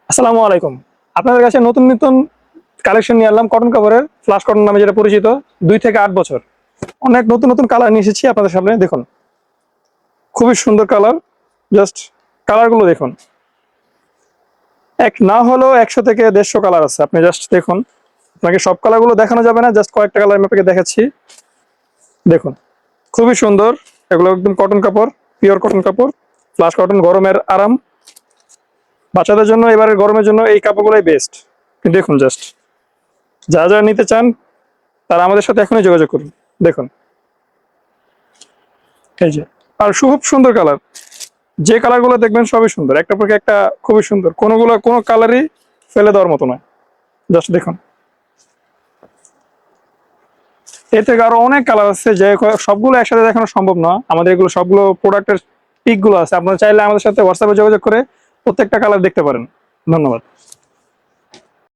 আসসালামু আলাইকুম। আপনাদের কাছে নতুন নতুন কালেকশন নিয়ে এলাম কটন কাপড়ের, ফ্লাশ কটন নামে যেটা পরিচিত। 2 থেকে 8 বছর অনেক নতুন নতুন কালার নিয়ে এসেছি আপনাদের সামনে। দেখুন, খুবই সুন্দর কালার। জাস্ট কালারগুলো দেখুন, এক না হলেও 100 থেকে 150 কালার আছে। আপনি জাস্ট দেখুন, আপনাকে সব কালারগুলো দেখানো যাবে না, জাস্ট কয়েকটা কালার আমি আপনাকে দেখাচ্ছি। দেখুন, খুবই সুন্দর। এগুলো একদম কটন কাপড়, পিওর কটন কাপড়, ফ্লাশ কটন। গরমের আরাম, বাচ্চাদের জন্য এবারে গরমের জন্য এই কাপড়গুলোই বেস্ট। দেখুন, জাস্ট যারা যারা নিতে চান তারা আমাদের সাথে এখনই যোগাযোগ করুন। দেখুন, এই যে, আর খুব সুন্দর কালার। যে কালারগুলো দেখবেন সবই সুন্দর, একটা পর একটা খুবই সুন্দর। কোনো কালারই ফেলে দেওয়ার মতো নয়। জাস্ট দেখুন, এর থেকে আরো অনেক কালার আছে, যে সবগুলো একসাথে দেখানো সম্ভব না। আমাদের এগুলো সবগুলো প্রোডাক্টের পিক গুলো আছে, আপনারা চাইলে আমাদের সাথে হোয়াটসঅ্যাপে যোগাযোগ করে প্রত্যেকটা কালার দেখতে পারেন। ধন্যবাদ।